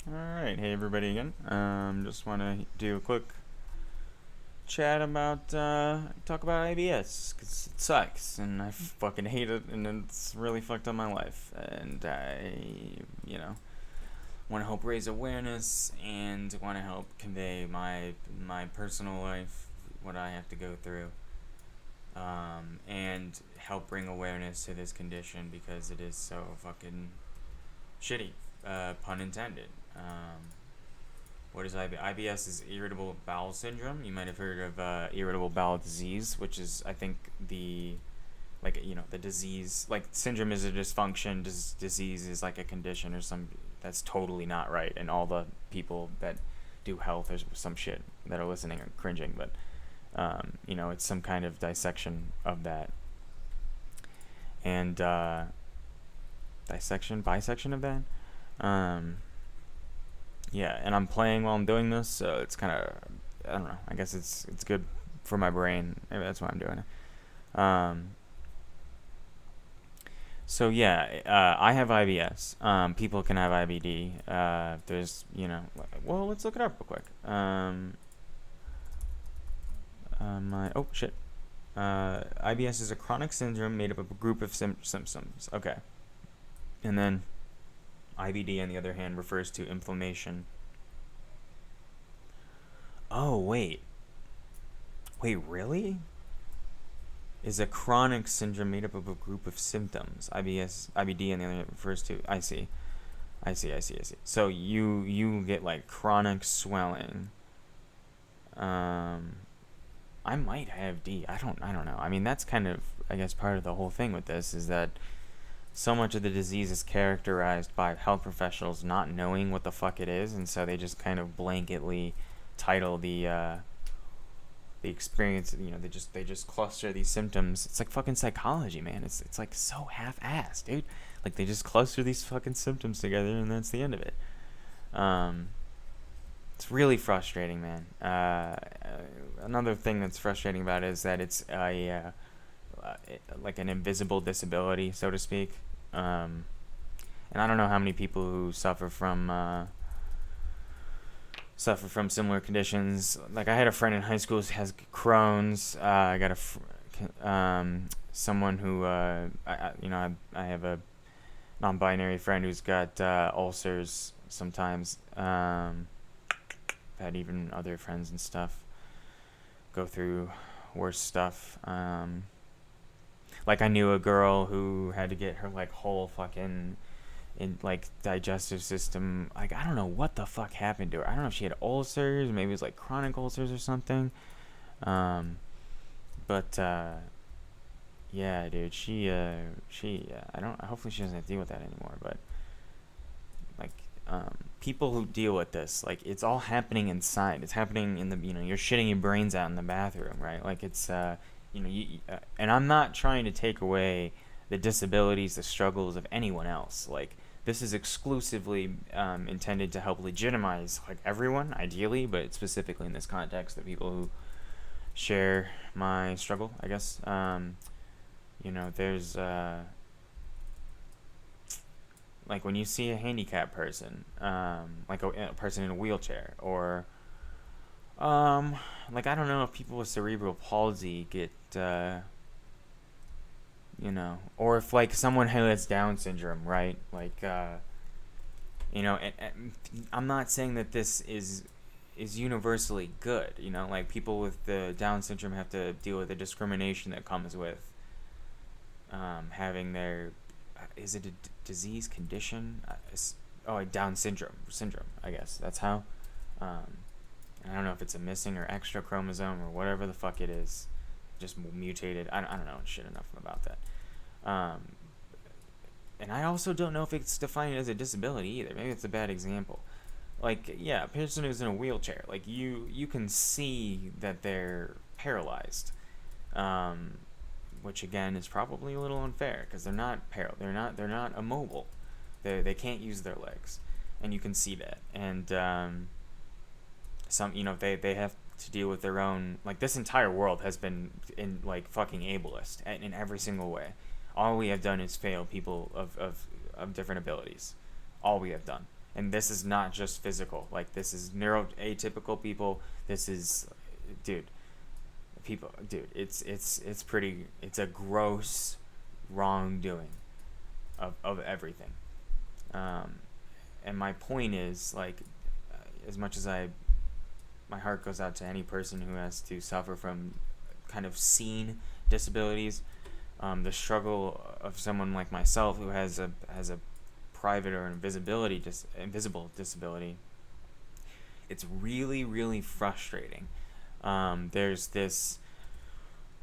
Alright, hey everybody again. Just want to do a quick chat about, talk about IBS, because it sucks, and I fucking hate it, and it's really fucked up my life. And I, you know, want to help raise awareness, and want to help convey my personal life, what I have to go through, and help bring awareness to this condition, because it is so fucking shitty, pun intended. What is IBS? IBS is irritable bowel syndrome. You might have heard of irritable bowel disease, which is, I think, the disease. Like, syndrome is a dysfunction, disease is like a condition or some. That's totally not right. And all the people that do health or some shit that are listening are cringing, but it's some kind of dissection of that. And bisection of that. Yeah, and I'm playing while I'm doing this, so it's kind of, I don't know. I guess it's good for my brain. Maybe that's why I'm doing it. So yeah, I have IBS. People can have IBD. Well, let's look it up real quick. Oh shit. IBS is a chronic syndrome made up of a group of symptoms. Okay, and then IBD, on the other hand, refers to inflammation. Oh, wait. Wait, really? Is a chronic syndrome made up of a group of symptoms. IBD, on the other hand, refers to. I see. So you get like chronic swelling. I might have D. I don't know. I mean, that's kind of, I guess, part of the whole thing with this is that so much of the disease is characterized by health professionals not knowing what the fuck it is, and so they just kind of blanketly title the experience. They just cluster these symptoms. It's like fucking psychology, man. It's like so half-assed, dude. Like, they just cluster these fucking symptoms together, and that's the end of it. It's really frustrating, man. Another thing that's frustrating about it is that it's like an invisible disability, so to speak. And I don't know how many people who suffer from similar conditions. Like, I had a friend in high school who has Crohn's. I got someone who I have a non-binary friend who's got ulcers sometimes. Had even other friends and stuff go through worse stuff. Like, I knew a girl who had to get her like whole fucking digestive system. Like, I don't know what the fuck happened to her. I don't know if she had ulcers, maybe it was like chronic ulcers or something. But yeah, dude, she I don't. Hopefully, she doesn't have to deal with that anymore. But like, people who deal with this, like, it's all happening inside. It's happening in the, you're shitting your brains out in the bathroom, right? Like, it's and I'm not trying to take away the disabilities, the struggles of anyone else. Like, this is exclusively intended to help legitimize like everyone, ideally, but specifically in this context, the people who share my struggle, I guess. There's like, when you see a handicapped person, like a person in a wheelchair, or like, I don't know if people with cerebral palsy get or if like someone who has Down syndrome, right? Like, and I'm not saying that this is universally good. Like, people with the Down syndrome have to deal with the discrimination that comes with having their, is it a disease condition? Down syndrome, I guess that's how. I don't know if it's a missing or extra chromosome or whatever the fuck it is, just mutated. I don't know shit enough about that. And I also don't know if it's defined as a disability either. Maybe it's a bad example. Like, yeah, a person who's in a wheelchair, like, you can see that they're paralyzed, which again is probably a little unfair because they're not they're not immobile. They can't use their legs, and you can see that. And some they have to deal with their own, like, this entire world has been in like fucking ableist in every single way. All we have done is fail people of different abilities. All we have done. And this is not just physical. Like, this is neuroatypical people. This is, dude, it's pretty, it's a gross wrongdoing of everything. Um, and my point is, like, as much as my heart goes out to any person who has to suffer from kind of seen disabilities, the struggle of someone like myself who has a private or invisible disability, it's really, really frustrating. There's this,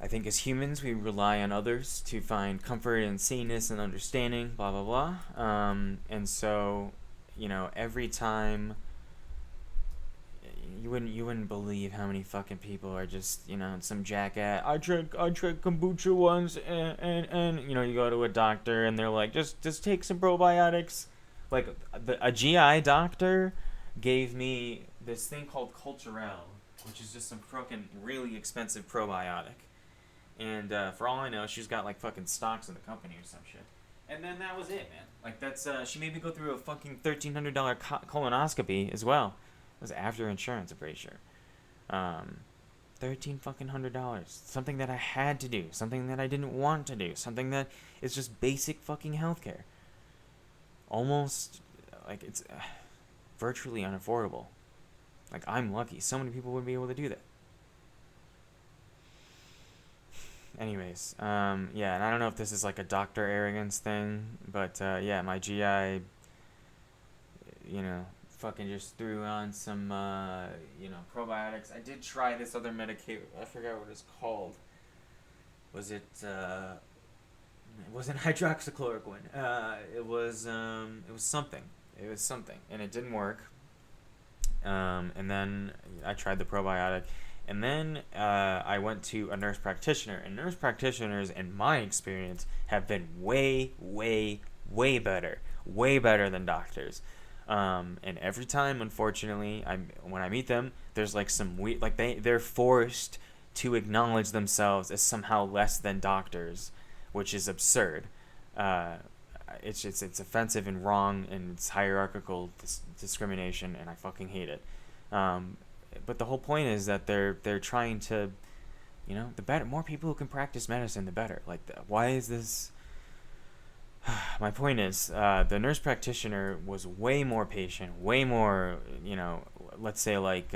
I think as humans we rely on others to find comfort and saneness and understanding, blah blah blah. And so, every time, you wouldn't believe how many fucking people are just, some jackass. I drank kombucha once, and you go to a doctor and they're like, just take some probiotics. Like, a GI doctor gave me this thing called Culturelle, which is just some fucking really expensive probiotic. And for all I know, she's got like fucking stocks in the company or some shit. And then that was it, man. Like, that's she made me go through a fucking $1,300 colonoscopy as well. It was after insurance, I'm pretty sure. $1,300. Something that I had to do. Something that I didn't want to do. Something that is just basic fucking healthcare. Almost, like, it's virtually unaffordable. Like, I'm lucky. So many people wouldn't be able to do that. Anyways, yeah, and I don't know if this is like a doctor arrogance thing, but yeah, my GI, fucking just threw on some, probiotics. I did try this other medication. I forgot what it's called. Was it? It wasn't hydroxychloroquine. It was something. It was something, and it didn't work. And then I tried the probiotic. And then I went to a nurse practitioner. And nurse practitioners, in my experience, have been way, way, way better. Way better than doctors. And every time, unfortunately, when I meet them, there's like some weird, like they're forced to acknowledge themselves as somehow less than doctors, which is absurd. It's offensive and wrong, and it's hierarchical discrimination, and I fucking hate it. But the whole point is that they're trying to, the better, more people who can practice medicine, the better. Like, why is this? My point is, the nurse practitioner was way more patient, way more, let's say, like,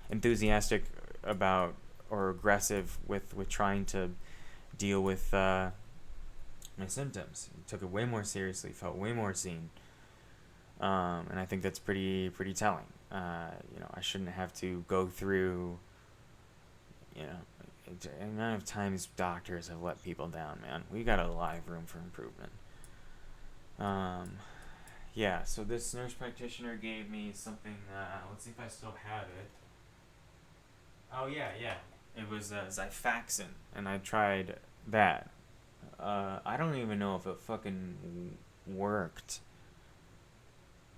enthusiastic about, or aggressive with trying to deal with my symptoms. Took it way more seriously, felt way more seen. And I think that's pretty telling. I shouldn't have to go through, the amount of times doctors have let people down, man. We got a lot of room for improvement. Yeah, so this nurse practitioner gave me something, let's see if I still have it. Oh, yeah. It was Xifaxan, and I tried that. I don't even know if it fucking worked.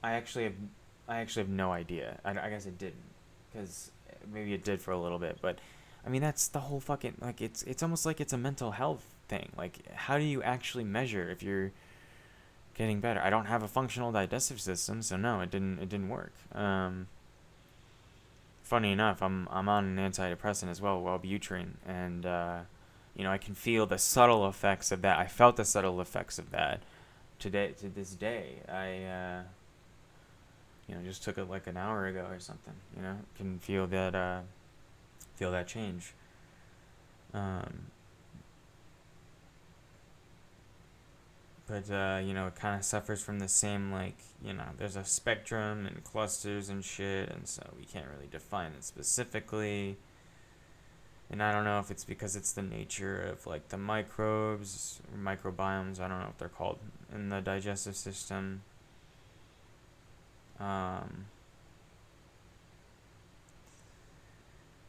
I actually have no idea. I guess it didn't, because maybe it did for a little bit, but I mean, that's the whole fucking, like, it's almost like it's a mental health thing. Like, how do you actually measure if you're getting better? I don't have a functional digestive system, so no, it didn't work. Funny enough, I'm on an antidepressant as well, Wellbutrin, and I can feel the subtle effects of that. I felt the subtle effects of that to this day. I just took it like an hour ago or something. Can feel that change. But it kind of suffers from the same, like, there's a spectrum and clusters and shit, and so we can't really define it specifically. And I don't know if it's because it's the nature of, like, the microbes or microbiomes, I don't know what they're called, in the digestive system.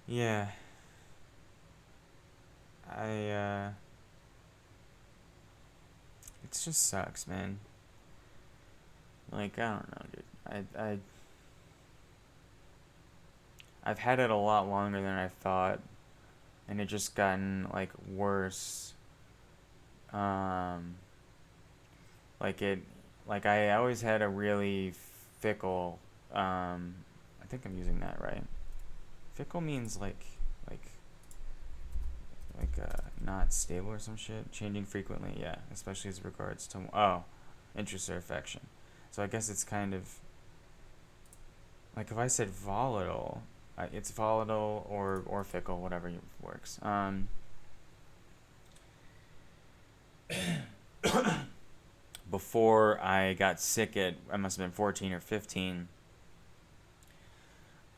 Yeah. It just sucks, man. Like, I don't know, dude. I've had it a lot longer than I thought, and it just gotten, like, worse. Like, I always had a really fickle. I think I'm using that right. Fickle means like not stable or some shit. Changing frequently, yeah. Especially as regards to interest or affection. So I guess it's kind of like if I said volatile, it's volatile or fickle, whatever works. Before I got sick I must have been 14 or 15.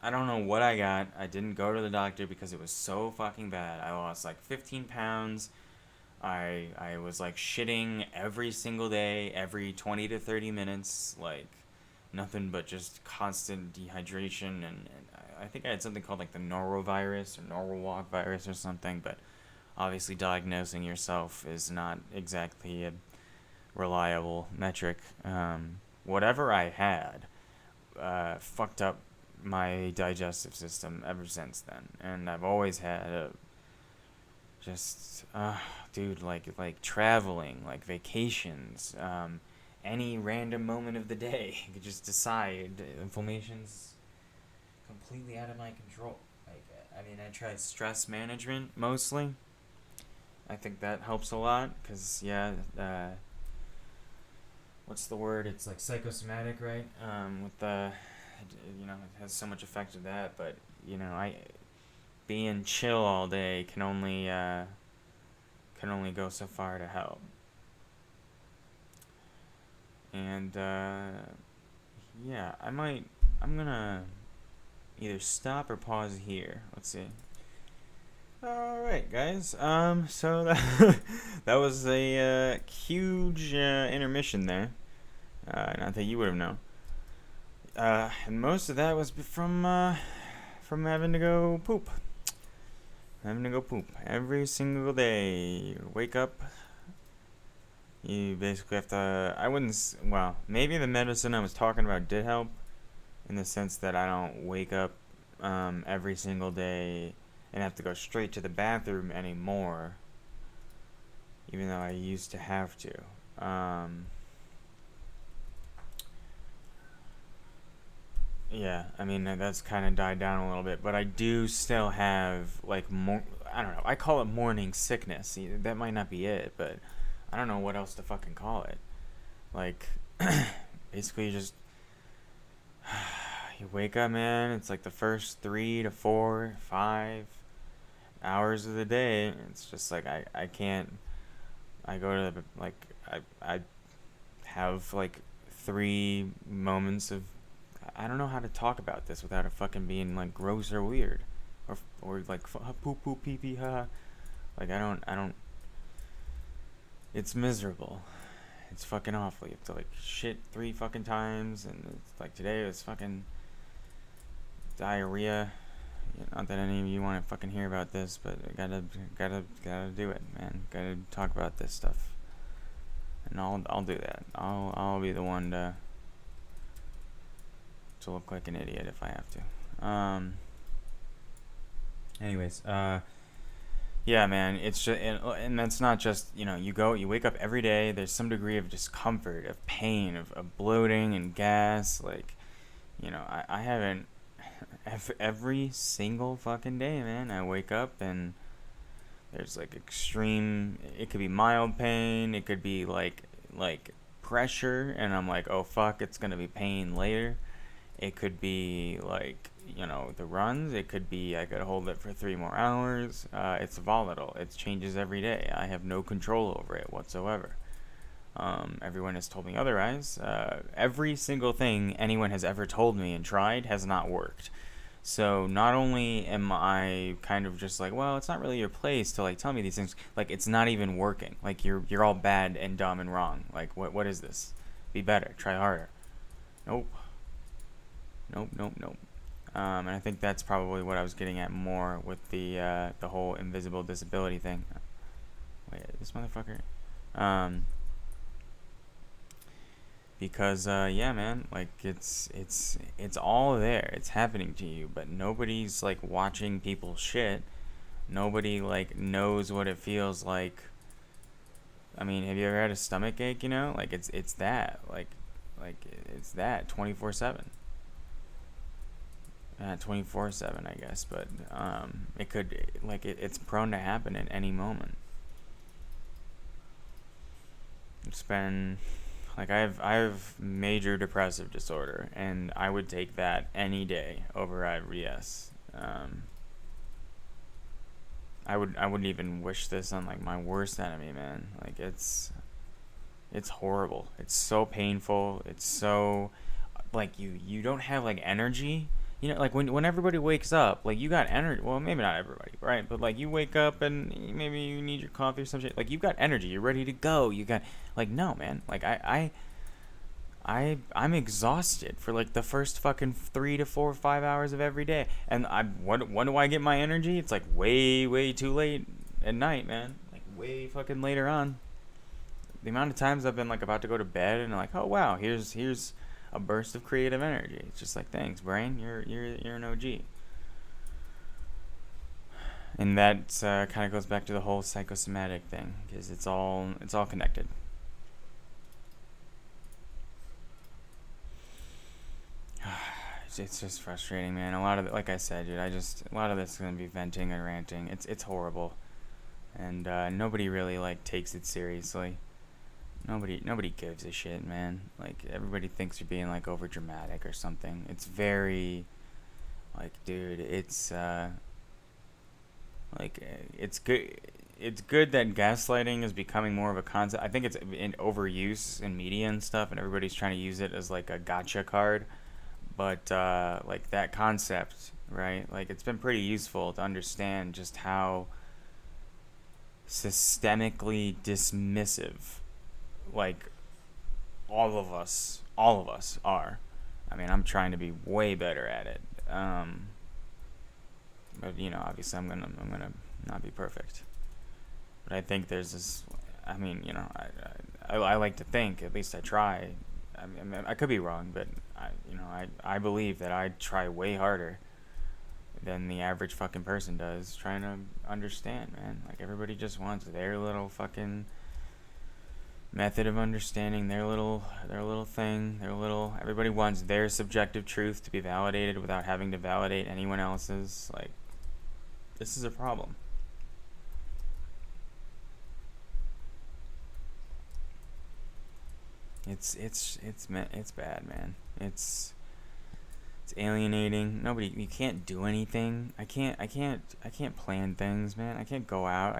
I don't know what I got. I didn't go to the doctor because it was so fucking bad. I lost like 15 pounds. I was like shitting every single day, every 20 to 30 minutes, like nothing but just constant dehydration. And I think I had something called like the norovirus or norwalk virus or something, but obviously diagnosing yourself is not exactly a reliable metric. Whatever I had fucked up my digestive system ever since then, and I've always had dude, like traveling, like vacations, any random moment of the day, you could just decide inflammation's completely out of my control. Like, I mean, I tried stress management mostly. I think that helps a lot, cause what's the word? It's like psychosomatic, right? With the, it has so much effect of that. But I being chill all day can only go so far to help. And I'm gonna either stop or pause here. Let's see. All right, guys. So that was a huge intermission there. Not that you would have known. And most of that was from having to go poop. Having to go poop every single day. You wake up. You basically have to. Well, maybe the medicine I was talking about did help, in the sense that I don't wake up every single day and have to go straight to the bathroom anymore, even though I used to have to. Yeah, I mean, that's kind of died down a little bit, but I do still have, like, more, I don't know, I call it morning sickness. That might not be it, but I don't know what else to fucking call it. Like, basically you just, you wake up, man, it's like the first 3 to 4, 5 hours of the day. It's just like, I can't, I go to, like, I have, like, 3 moments of, I don't know how to talk about this without it fucking being like gross or weird, or like poop poop pee pee ha. Like I don't. It's miserable. It's fucking awful. You have to like shit 3 fucking times, and it's like today it was fucking diarrhea. Not that any of you want to fucking hear about this, but I gotta do it, man. Gotta talk about this stuff, and I'll do that. I'll be the one to look like an idiot if I have to. Anyways, yeah, man, it's just, and that's not just, you wake up every day, there's some degree of discomfort, of pain, of bloating and gas, like, I haven't, every single fucking day, man, I wake up and there's, like, extreme, it could be mild pain, it could be, like pressure, and I'm like, oh, fuck, it's gonna be pain later. It could be like, the runs. It could be I could hold it for 3 more hours. It's volatile. It changes every day. I have no control over it whatsoever. Everyone has told me otherwise. Every single thing anyone has ever told me and tried has not worked. So not only am I kind of just like, well, it's not really your place to like tell me these things. Like it's not even working. Like you're all bad and dumb and wrong. Like what is this? Be better. Try harder. Nope. And I think that's probably what I was getting at more with the whole invisible disability thing. Wait, this motherfucker. Because yeah, man, like it's all there. It's happening to you, but nobody's like watching people shit. Nobody like knows what it feels like. I mean, have you ever had a stomach ache? Like it's that. like it's that 24/7. 24/7, I guess, but it could like it's prone to happen at any moment. It's been like I have major depressive disorder, and I would take that any day over IBS. I wouldn't even wish this on like my worst enemy, man. Like it's horrible. It's so painful. It's so like you don't have like energy. You know, like when everybody wakes up, like you got energy. Well, maybe not everybody, right? But like you wake up and maybe you need your coffee or some shit. Like you've got energy. You're ready to go. You got like no, man. Like I'm exhausted for like the first fucking 3 to 4 5 hours of every day. And when do I get my energy? It's like way too late at night, man. Like way fucking later on. The amount of times I've been like about to go to bed and like, oh wow, here's a burst of creative energy. It's just like, thanks, brain. You're an OG. And that kind of goes back to the whole psychosomatic thing, because it's all connected. It's just frustrating, man. A lot of like I said, dude, a lot of this is gonna be venting and ranting. It's horrible, and nobody really like takes it seriously. Nobody gives a shit, man. Like everybody thinks you're being like over dramatic or something. It's very like, dude, it's like it's good. It's good that gaslighting is becoming more of a concept. I think it's in overuse in media and stuff, and everybody's trying to use it as like a gotcha card. But like that concept, right? Like it's been pretty useful to understand just how systemically dismissive like all of us are. I mean, I'm trying to be way better at it. But you know, obviously I'm gonna not be perfect. But I think there's this. I mean, you know, I like to think, at least I try. I mean, I could be wrong, but I believe that I try way harder than the average fucking person does trying to understand, man. Like everybody just wants their little fucking method of understanding, their little thing, everybody wants their subjective truth to be validated without having to validate anyone else's. Like this is a problem. It's bad, man. It's alienating. You can't do anything. I can't plan things, man. I can't go out.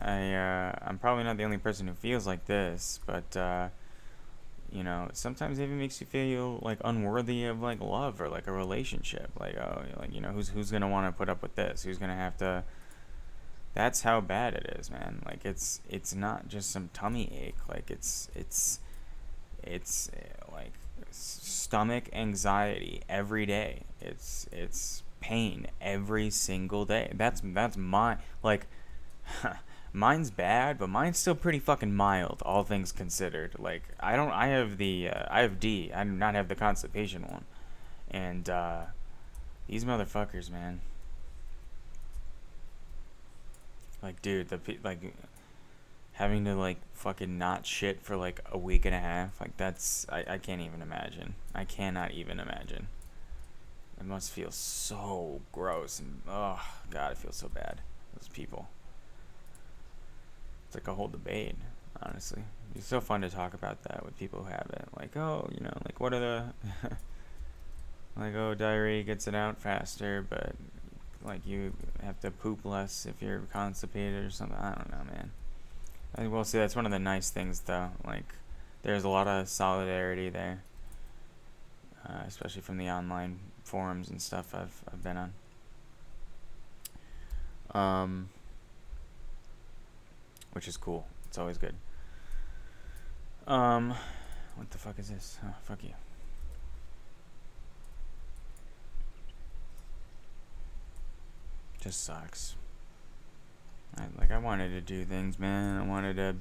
I'm probably not the only person who feels like this, but you know, sometimes it even makes you feel like unworthy of like love or like a relationship. Like, oh, like, you know, who's gonna want to put up with this? Who's gonna have to? That's how bad it is, man. Like it's not just some tummy ache. Like it's like stomach anxiety every day. It's pain every single day. That's my like. Mine's bad, but mine's still pretty fucking mild, all things considered. Like I have I have D. I do not have the constipation one, and these motherfuckers, man. Like, dude, like having to like fucking not shit for like a week and a half. Like I can't even imagine. I cannot even imagine. It must feel so gross and oh god, it feels so bad. Those people. It's like a whole debate, honestly. It's so fun to talk about that with people who have it. Like, oh, you know, like what are the like, oh, diarrhea gets it out faster, but like you have to poop less if you're constipated or something. I don't know, man. I will say that's one of the nice things, though. Like, there's a lot of solidarity there, especially from the online forums and stuff I've been on. Which is cool. It's always good. What the fuck is this? Oh, fuck you. Just sucks. I wanted to do things, man. I wanted to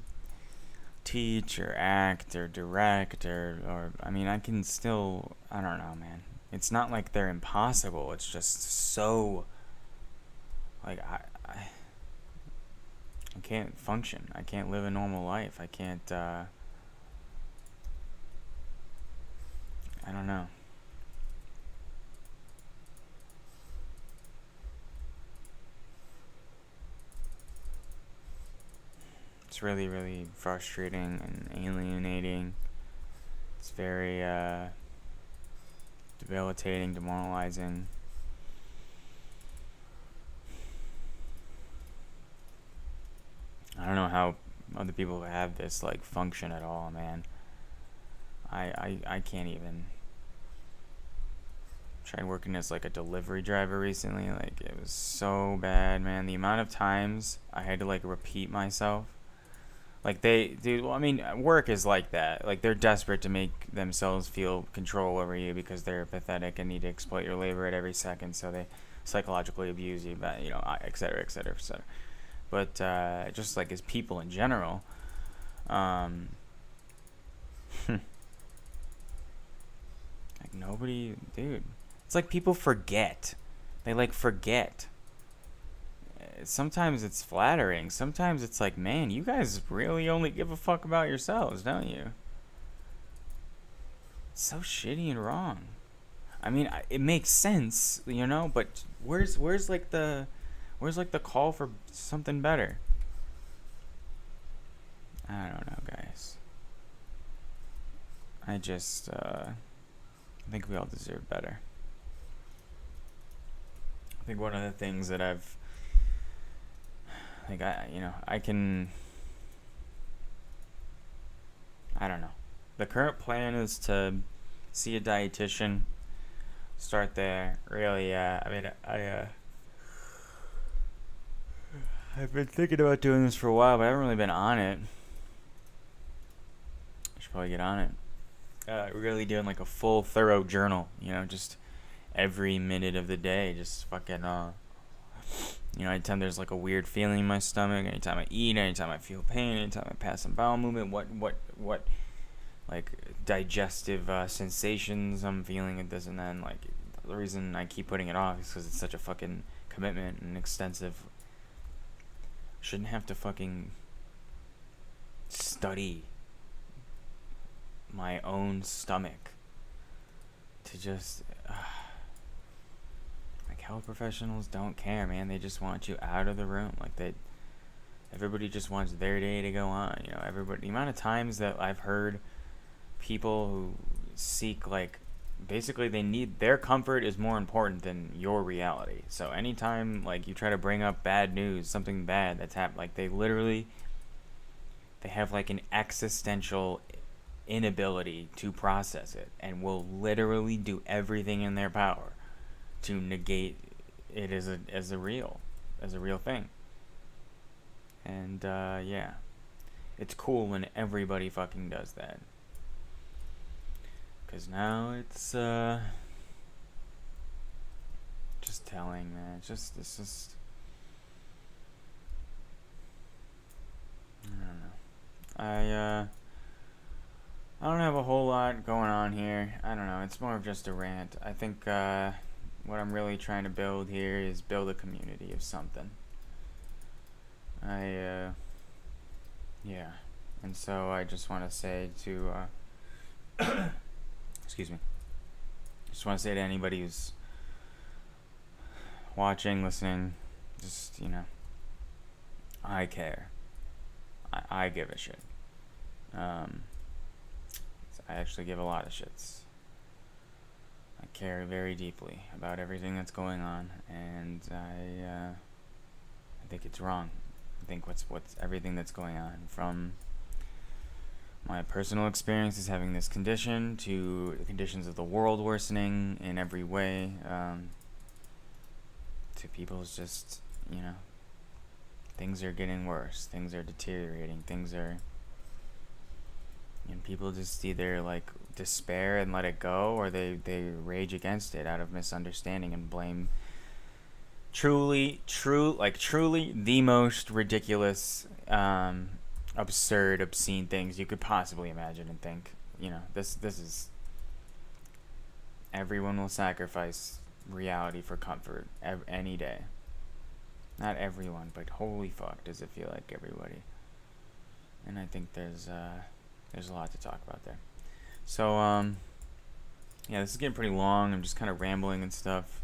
teach or act or direct or I mean, I can still, I don't know, man. It's not like they're impossible. It's just so, like, I can't function. I can't live a normal life. I can't, It's really, really frustrating and alienating. It's very debilitating, demoralizing. I don't know how other people have this like function at all, man. I can't even. Tried working as like a delivery driver recently. Like it was so bad, man. The amount of times I had to like repeat myself. Like dude. Well, I mean, work is like that. Like they're desperate to make themselves feel control over you because they're pathetic and need to exploit your labor at every second. So they psychologically abuse you, but et cetera, et cetera, et cetera. But just like as people in general, like nobody, dude. It's like people forget. They like forget. Sometimes it's flattering. Sometimes it's like, man, you guys really only give a fuck about yourselves, don't you? It's so shitty and wrong. I mean, it makes sense, but where's like the call for something better? I don't know, guys. I just I think we all deserve better. I think one of the things that I don't know. The current plan is to see a dietitian, start there. Really, I've been thinking about doing this for a while, but I haven't really been on it. I should probably get on it. Really doing like a full, thorough journal, just every minute of the day, just fucking anytime there's like a weird feeling in my stomach, anytime I eat, anytime I feel pain, anytime I pass a bowel movement, what like digestive sensations I'm feeling at this and then. Like the reason I keep putting it off is because it's such a fucking commitment and extensive. Shouldn't have to fucking study my own stomach to just like health professionals don't care, man. They just want you out of the room. Like everybody just wants their day to go on. Everybody. The amount of times that I've heard people who seek like basically they need their comfort is more important than your reality. So anytime like you try to bring up bad news, something bad that's happened, like they have like an existential inability to process it and will literally do everything in their power to negate it as a real thing. And yeah, it's cool when everybody fucking does that. 'Cause now it's just telling, man. It's just I don't know. I don't have a whole lot going on here. I don't know. It's more of just a rant. I think what I'm really trying to build here is build a community of something. Yeah. And so I just want to say to excuse me. Just want to say to anybody who's watching, listening, just, I care. I give a shit. I actually give a lot of shits. I care very deeply about everything that's going on, and I think it's wrong. I think what's everything that's going on, from my personal experiences having this condition to the conditions of the world worsening in every way, to people's just, things are getting worse, things are deteriorating, and people just either like despair and let it go, or they rage against it out of misunderstanding and blame truly the most ridiculous, absurd, obscene things you could possibly imagine and think. This is, everyone will sacrifice reality for comfort any day. Not everyone, but holy fuck does it feel like everybody. And I think there's a lot to talk about there. So yeah, this is getting pretty long. I'm just kind of rambling and stuff.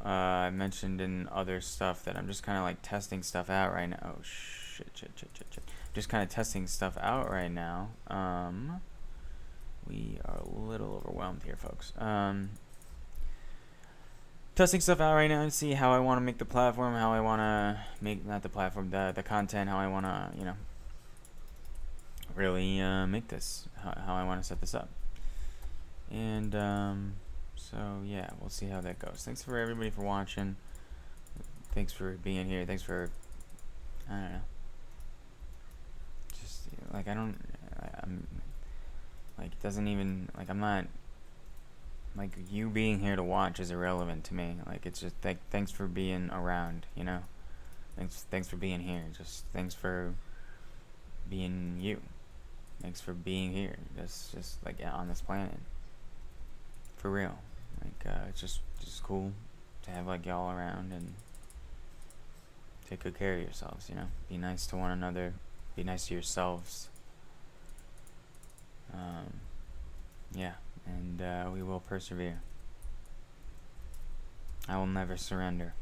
I mentioned in other stuff that I'm just kind of like testing stuff out right now. Oh Just kind of testing stuff out right now. We are a little overwhelmed here, folks. Testing stuff out right now to see how I want to make the platform, how I want to make, not the platform, the content, how I want to, you know, really make this, how I want to set this up. And so yeah, we'll see how that goes. Thanks for everybody for watching. Thanks for being here. Thanks for, I don't know, just like I'm like, it doesn't even, like, I'm not, like, you being here to watch is irrelevant to me. Like, it's just thanks for being around, you know. Thanks for being here. Just thanks for being you. Thanks for being here. Just like, on this planet. For real. Like, it's just cool to have, like, y'all around and take good care of yourselves, you know. Be nice to one another. Be nice to yourselves. Yeah, and we will persevere. I will never surrender.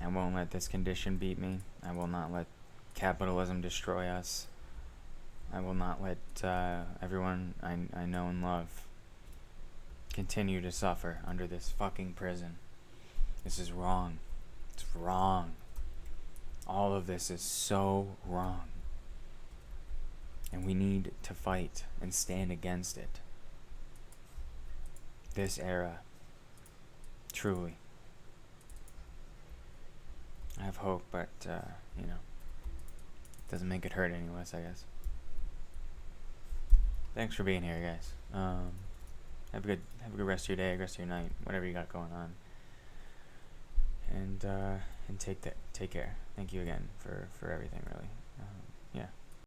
I won't let this condition beat me. I will not let capitalism destroy us. I will not let everyone I know and love continue to suffer under this fucking prison. This is wrong. It's wrong. All of this is so wrong. And we need to fight and stand against it. This era. Truly. I have hope, but, you know, it doesn't make it hurt any less, I guess. Thanks for being here, guys. Have a good rest of your day, rest of your night, whatever you got going on. And take care. Thank you again for everything, really. Yeah.